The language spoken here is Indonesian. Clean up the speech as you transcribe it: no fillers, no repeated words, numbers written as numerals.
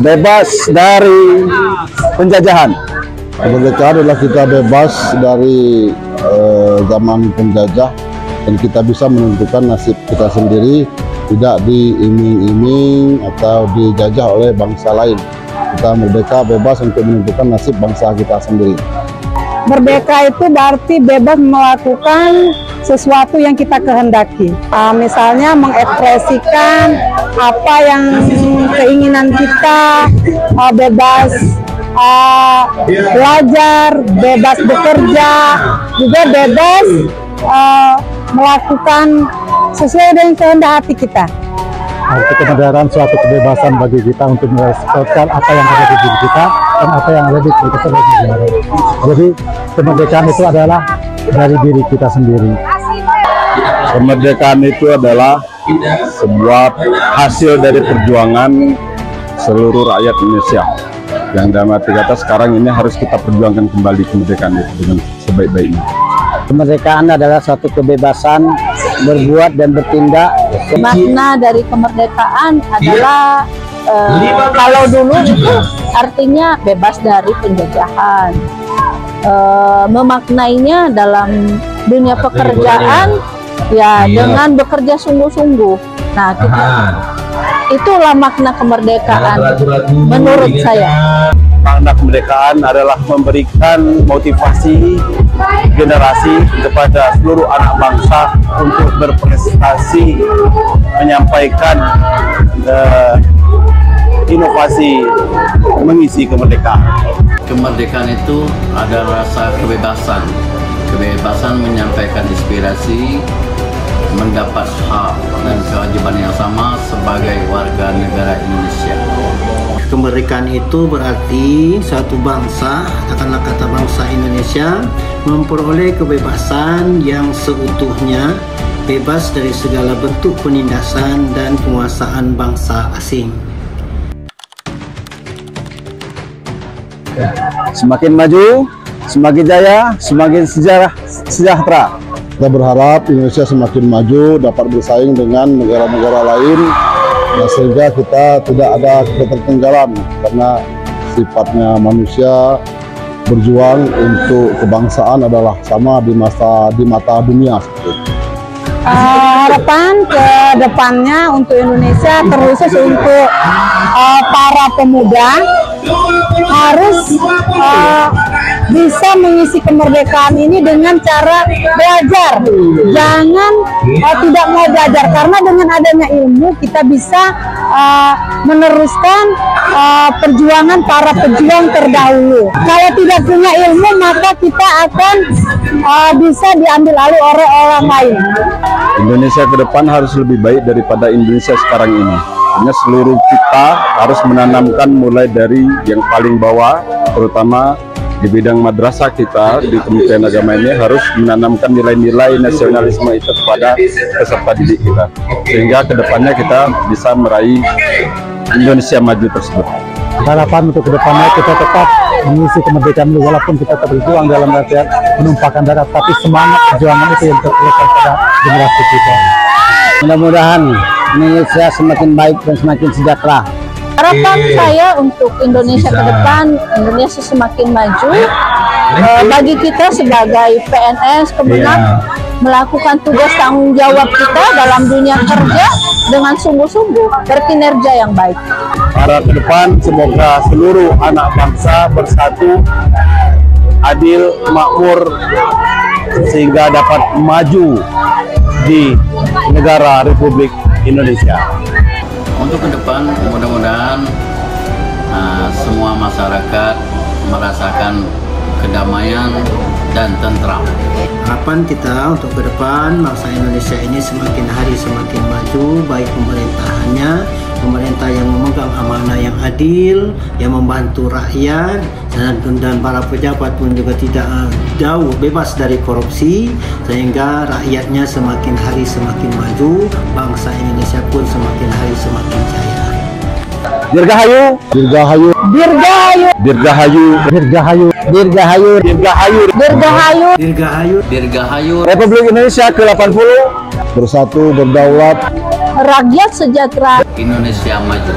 bebas dari penjajahan. Kemerdekaan adalah kita bebas dari zaman penjajah dan kita bisa menentukan nasib kita sendiri, tidak diiming-iming atau dijajah oleh bangsa lain. Kita merdeka bebas untuk menentukan nasib bangsa kita sendiri. Merdeka itu berarti bebas melakukan sesuatu yang kita kehendaki. Misalnya mengekspresikan apa yang keinginan kita, bebas belajar, bebas bekerja, juga bebas melakukan sesuai dengan kehendak hati kita. Arti kemerdekaan suatu kebebasan bagi kita untuk mengekspresikan apa yang ada di diri kita dan apa yang ada di kita negara. Jadi kemerdekaan itu adalah dari diri kita sendiri. Kemerdekaan itu adalah sebuah hasil dari perjuangan seluruh rakyat Indonesia. Yang dalam arti kata sekarang ini harus kita perjuangkan kembali kemerdekaan itu dengan sebaik-baiknya. Kemerdekaan adalah suatu kebebasan berbuat dan bertindak. Makna dari kemerdekaan adalah kalau dulu itu artinya bebas dari penjajahan. Memaknainya dalam dunia pekerjaan ya dengan bekerja sungguh-sungguh. Nah, itulah makna kemerdekaan menurut saya. Makna kemerdekaan adalah memberikan motivasi generasi kepada seluruh anak bangsa untuk berprestasi, menyampaikan inovasi, mengisi kemerdekaan. Kemerdekaan itu adalah rasa kebebasan, kebebasan menyampaikan inspirasi, mendapat hak dan kewajiban yang sama sebagai warga negara Indonesia. Kemerdekaan itu berarti suatu bangsa, katakanlah kata bangsa Indonesia, memperoleh kebebasan yang seutuhnya, bebas dari segala bentuk penindasan dan penguasaan bangsa asing. Semakin maju, semakin jaya, semakin sejahtera. Kita berharap Indonesia semakin maju, dapat bersaing dengan negara-negara lain, sehingga kita tidak ada ketertinggalan, karena sifatnya manusia berjuang untuk kebangsaan adalah sama di mata dunia. Harapan ke depannya untuk Indonesia, terkhusus untuk para pemuda, harus bisa mengisi kemerdekaan ini dengan cara belajar. Jangan tidak mau belajar, karena dengan adanya ilmu kita bisa meneruskan perjuangan para pejuang terdahulu. Kalau tidak punya ilmu, maka kita akan bisa diambil alih oleh orang lain. Indonesia ke depan harus lebih baik daripada Indonesia sekarang ini. Karena seluruh kita harus menanamkan mulai dari yang paling bawah, terutama di bidang madrasah kita di Kementerian Agama ini harus menanamkan nilai-nilai nasionalisme itu kepada peserta didik kita, sehingga kedepannya kita bisa meraih Indonesia maju tersebut. Harapan untuk kedepannya kita tetap mengisi kemerdekaan ini, walaupun kita berjuang dalam artian menumpahkan darah, tapi semangat perjuangan itu yang terletak pada generasi kita. Mudah-mudahan Indonesia semakin baik dan semakin sejahtera. Harapan saya untuk Indonesia ke depan, Indonesia semakin maju. Bagi kita sebagai PNS, Kemenak, melakukan tugas tanggung jawab kita dalam dunia kerja dengan sungguh-sungguh, berkinerja yang baik. Para ke depan, semoga seluruh anak bangsa bersatu, adil, makmur, sehingga dapat maju di negara Republik Indonesia. Untuk ke depan, mudah-mudahan semua masyarakat merasakan kedamaian dan tentram. Harapan kita untuk ke depan, bangsa Indonesia ini semakin hari semakin maju, baik pemerintahannya, pemerintah yang memegang amanah yang adil, yang membantu rakyat, dan para pejabat pun juga tidak jauh bebas dari korupsi, sehingga rakyatnya semakin hari semakin maju, bangsa Indonesia pun semakin hari semakin jaya. Dirgahayu, Dirgahayu, Dirgahayu, Dirgahayu, Dirgahayu, Dirgahayu, Dirgahayu, Dirgahayu, Dirgahayu, Dirgahayu. Republik Indonesia ke-80 Bersatu, berdaulat, Rakyat sejahtera. Indonesia maju.